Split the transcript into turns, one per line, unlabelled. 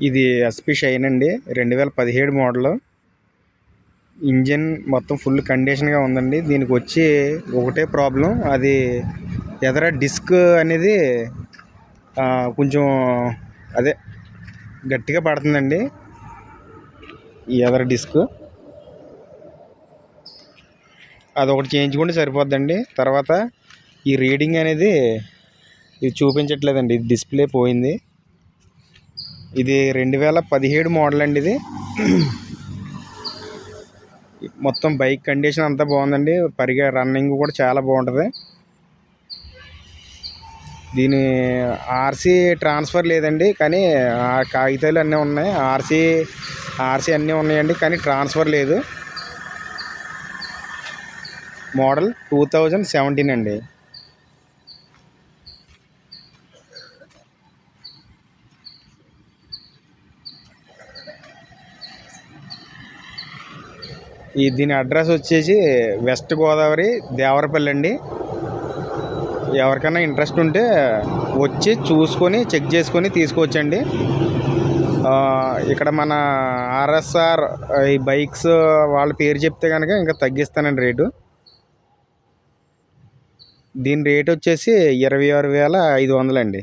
ఇది SP shine అండి, 2017 model. Engine మొత్తం ఫుల్ కండిషన్గా ఉందండి. దీనికి వచ్చి ఒకటే ప్రాబ్లం, అది ఎదర డిస్క్ అనేది కొంచెం అదే గట్టిగా పడుతుందండి. ఈ ఎదర డిస్క్ అదొకటి చేయించుకుంటే సరిపోద్దండి. తర్వాత ఈ రీడింగ్ అనేది ఇది చూపించట్లేదండి, ఇది డిస్ప్లే పోయింది. ఇది 2017 మోడల్ అండి. ఇది మొత్తం బైక్ కండిషన్ అంతా బాగుందండి. రన్నింగ్ కూడా చాలా బాగుంటుంది. దీని ఆర్సీ ట్రాన్స్ఫర్ లేదండి, కానీ ఆ కాగితాలు అన్నీ ఉన్నాయి. ఆర్సీ అన్నీ ఉన్నాయండి, కానీ ట్రాన్స్ఫర్ లేదు. మోడల్ 2017 అండి. దీని అడ్రస్ వచ్చేసి వెస్ట్ గోదావరి, దేవరపల్లి అండి. ఎవరికైనా ఇంట్రెస్ట్ ఉంటే వచ్చి చూసుకొని చెక్ చేసుకొని తీసుకోవచ్చండి. ఇక్కడ మన ఆర్ఎస్ఆర్ ఈ బైక్స్ వాళ్ళ పేరు చెప్తే కనుక ఇంకా తగ్గిస్తానండి రేటు. దీని రేట్ వచ్చేసి 26,500 అండి.